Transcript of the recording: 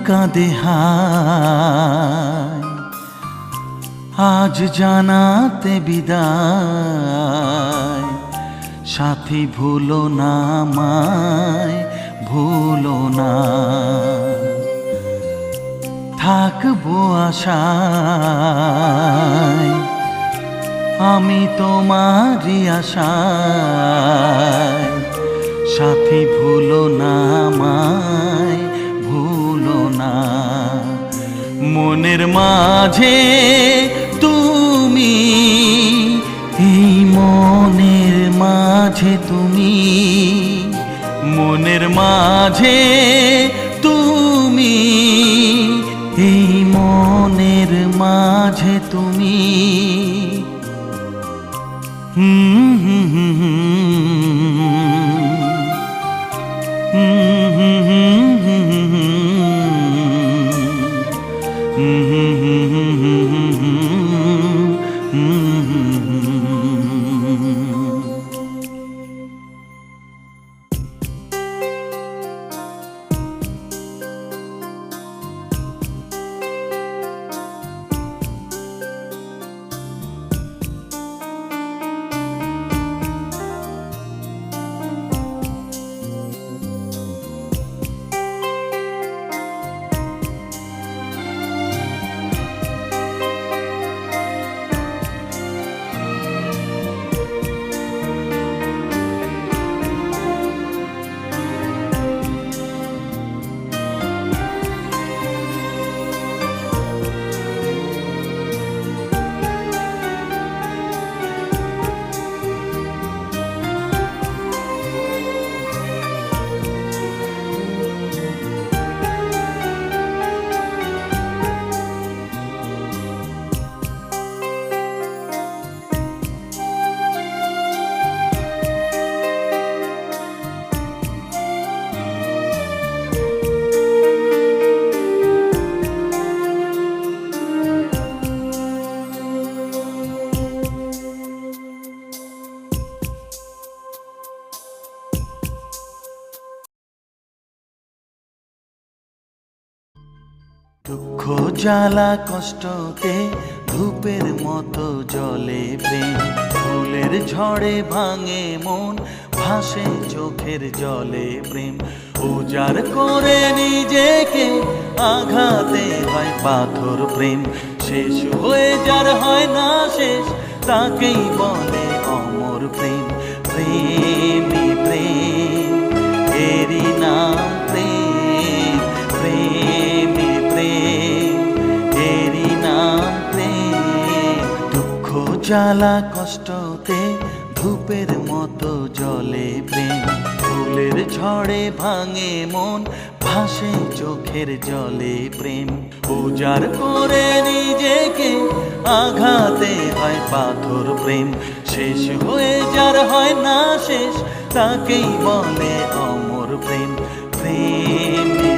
কাঁদে হায়, আজ জানাতে বিদায়। সাথী ভুলো না আমায়, ভুলো না। থাকবো আশায়, আমি তোমারই আশায়। সাথী ভুলো না আমায়, ভুলো না। মনের মাঝে তুমি, এই মনের মাঝে তুমি, মনের মাঝে তুমি, এই মনের মাঝে তুমি। দুঃখ জ্বালা কষ্টতে ধূপের মতো জ্বলে প্রেম। ফুলের ঝড়ে ভাঙে মন, ভাসে চোখের জলে প্রেম। উজাড় করে নিজেকে আঘাতে হয় পাথর প্রেম। শেষ হয়ে যার হয় না শেষ, তাকেই বলে অমর প্রেম। প্রেমী প্রেম, এরই নাম প্রেম। প্রেমী প্রেম, এরই নাম প্রেম। দুঃখ জ্বালা কষ্টতে ধূপের মতো জ্বলে প্রেম। ফুলের ঝড়ে ভাঙে মন, ভাসে চোখের জলে প্রেম। উজাড় করে নিজেকে আঘাতে হয় পাথর প্রেম। শেষ হয়ে যার হয় না শেষ, তাকেই বলে অমর প্রেম। প্রেমী